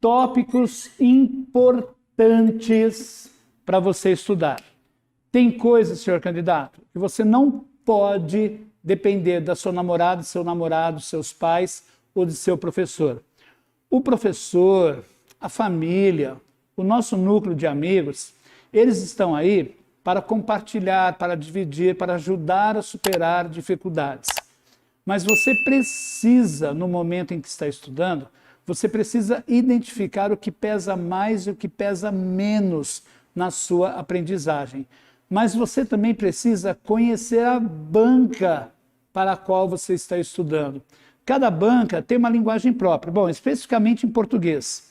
tópicos importantes para você estudar. Tem coisas, senhor candidato, que você não pode depender da sua namorada, seu namorado, seus pais ou de seu professor. O professor, a família, o nosso núcleo de amigos, eles estão aí para compartilhar, para dividir, para ajudar a superar dificuldades. Mas você precisa, no momento em que está estudando, você precisa identificar o que pesa mais e o que pesa menos na sua aprendizagem. Mas você também precisa conhecer a banca para a qual você está estudando. Cada banca tem uma linguagem própria. Bom, especificamente em português.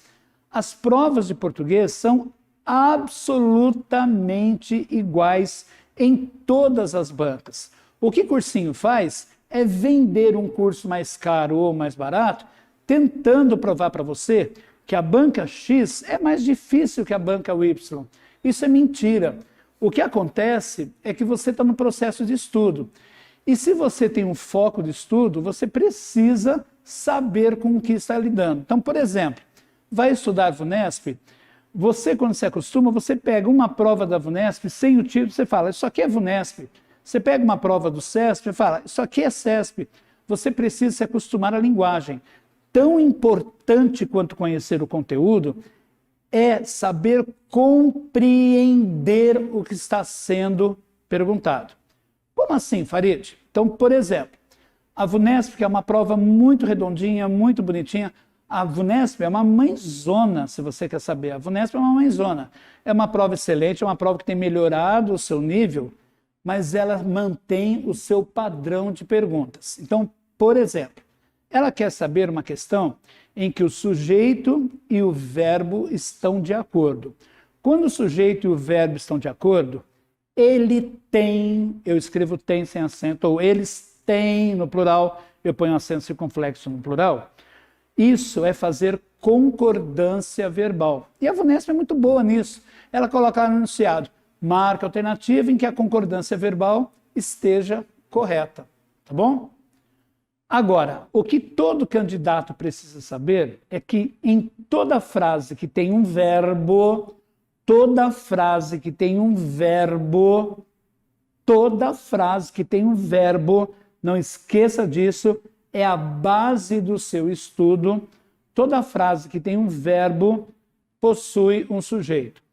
As provas de português são absolutamente iguais em todas as bancas. O que Cursinho faz é vender um curso mais caro ou mais barato, tentando provar para você que a banca X é mais difícil que a banca Y. Isso é mentira. O que acontece é que você está no processo de estudo. E se você tem um foco de estudo, você precisa saber com o que está lidando. Então, por exemplo, vai estudar VUNESP, você, quando se acostuma, você pega uma prova da VUNESP sem o título, você fala, isso aqui é VUNESP. Você pega uma prova do CESP e fala, isso aqui é CESP. Você precisa se acostumar à linguagem. Tão importante quanto conhecer o conteúdo é saber compreender o que está sendo perguntado. Como assim, Farid? Então, por exemplo, a VUNESP, que é uma prova muito redondinha, muito bonitinha, a VUNESP é uma mãezona, se você quer saber. A VUNESP é uma mãezona. É uma prova excelente, é uma prova que tem melhorado o seu nível, mas ela mantém o seu padrão de perguntas. Então, por exemplo, ela quer saber uma questão em que o sujeito e o verbo estão de acordo. Quando o sujeito e o verbo estão de acordo, ele tem, eu escrevo tem sem acento, ou eles têm no plural, eu ponho acento circunflexo no plural. Isso é fazer concordância verbal. E a VUNESP é muito boa nisso. Ela coloca no enunciado, marca alternativa em que a concordância verbal esteja correta. Tá bom? Agora, o que todo candidato precisa saber é que em toda frase que tem um verbo, toda frase que tem um verbo, não esqueça disso, é a base do seu estudo. Toda frase que tem um verbo possui um sujeito.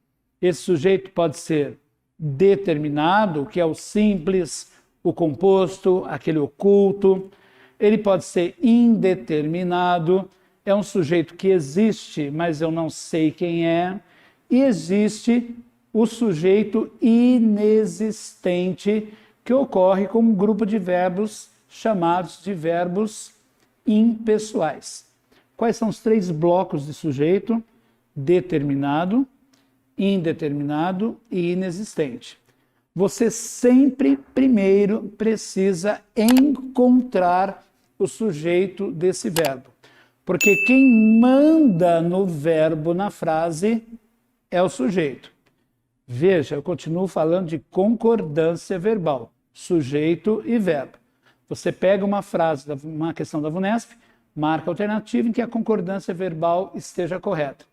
Esse sujeito pode ser determinado, que é o simples, o composto, aquele oculto. Ele pode ser indeterminado, é um sujeito que existe, mas eu não sei quem é. E existe o sujeito inexistente, que ocorre com um grupo de verbos chamados de verbos impessoais. Quais são os 3 blocos de sujeito? Determinado, indeterminado e inexistente. Você sempre primeiro precisa encontrar o sujeito desse verbo. Porque quem manda no verbo na frase é o sujeito. Veja, eu continuo falando de concordância verbal, sujeito e verbo. Você pega uma frase, uma questão da VUNESP, marca a alternativa em que a concordância verbal esteja correta.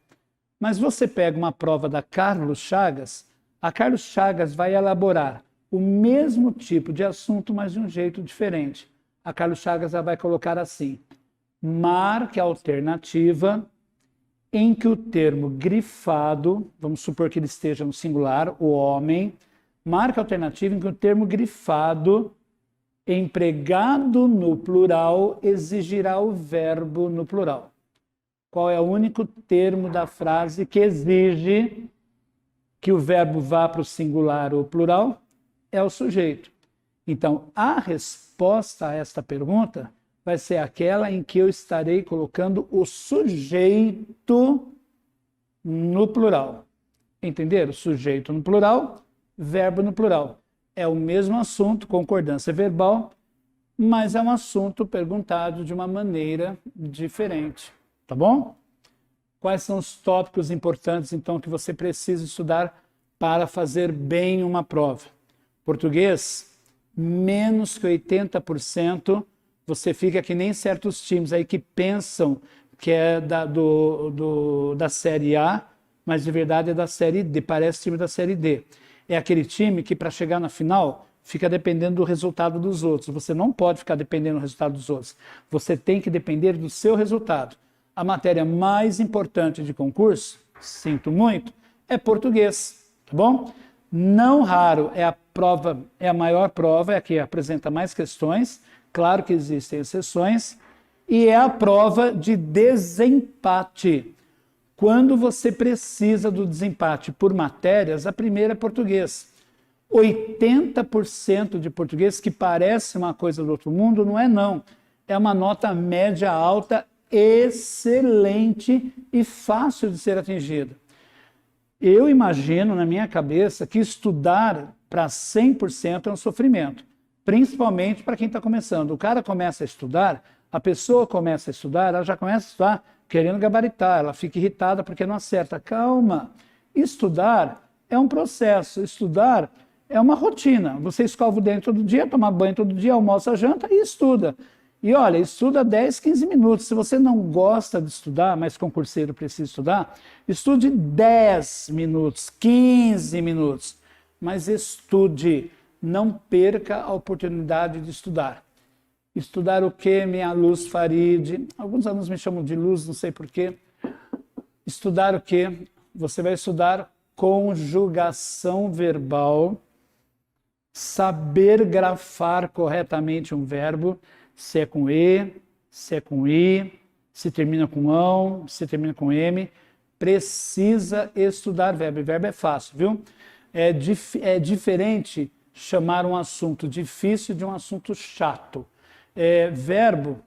Mas você pega uma prova da Carlos Chagas, a Carlos Chagas vai elaborar o mesmo tipo de assunto, mas de um jeito diferente. A Carlos Chagas vai colocar assim, marque a alternativa em que o termo grifado, vamos supor que ele esteja no singular, o homem, marque a alternativa em que o termo grifado, empregado no plural, exigirá o verbo no plural. Qual é o único termo da frase que exige que o verbo vá para o singular ou plural? É o sujeito. Então, a resposta a esta pergunta vai ser aquela em que eu estarei colocando o sujeito no plural. Entenderam? Sujeito no plural, verbo no plural. É o mesmo assunto, concordância verbal, mas é um assunto perguntado de uma maneira diferente. Tá bom? Quais são os tópicos importantes, então, que você precisa estudar para fazer bem uma prova? Português, menos que 80%, você fica que nem certos times aí que pensam que é da Série A, mas de verdade é da Série D, parece time da Série D. É aquele time que para chegar na final fica dependendo do resultado dos outros. Você não pode ficar dependendo do resultado dos outros. Você tem que depender do seu resultado. A matéria mais importante de concurso, sinto muito, é português, tá bom? Não raro é a maior prova, é a que apresenta mais questões, claro que existem exceções, e é a prova de desempate. Quando você precisa do desempate por matérias, a primeira é português. 80% de português, que parece uma coisa do outro mundo, não é não. É uma nota média alta, excelente e fácil de ser atingida. Eu imagino na minha cabeça que estudar para 100% é um sofrimento, principalmente para quem está começando. O cara começa a estudar, a pessoa começa a estudar, ela já começa a estudar querendo gabaritar, ela fica irritada porque não acerta. Calma, estudar é um processo, estudar é uma rotina. Você escova o dente todo dia, toma banho todo dia, almoça, janta e estuda. E olha, estuda 10, 15 minutos. Se você não gosta de estudar, mas concurseiro precisa estudar, estude 10 minutos, 15 minutos. Mas estude, não perca a oportunidade de estudar. Estudar o quê, minha Luz Farid? Alguns alunos me chamam de Luz, não sei porquê. Estudar o quê? Você vai estudar conjugação verbal, saber grafar corretamente um verbo, se é com E, se é com I, se termina com ão, se termina com M. Precisa estudar verbo. E verbo é fácil, viu? É diferente chamar um assunto difícil de um assunto chato. Verbo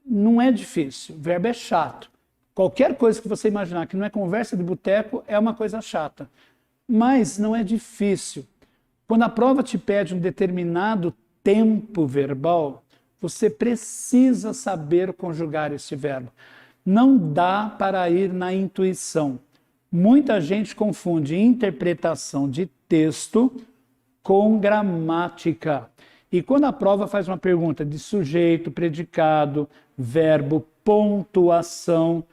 não é difícil, verbo é chato. Qualquer coisa que você imaginar que não é conversa de boteco é uma coisa chata. Mas não é difícil. Quando a prova te pede um determinado tempo verbal, você precisa saber conjugar esse verbo. Não dá para ir na intuição. Muita gente confunde interpretação de texto com gramática. E quando a prova faz uma pergunta de sujeito, predicado, verbo, pontuação,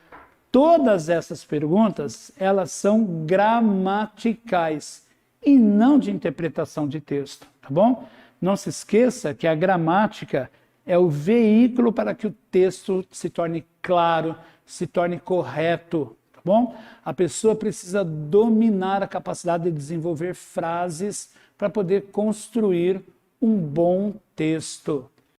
todas essas perguntas, elas são gramaticais e não de interpretação de texto, tá bom? Não se esqueça que a gramática é o veículo para que o texto se torne claro, se torne correto, tá bom? A pessoa precisa dominar a capacidade de desenvolver frases para poder construir um bom texto.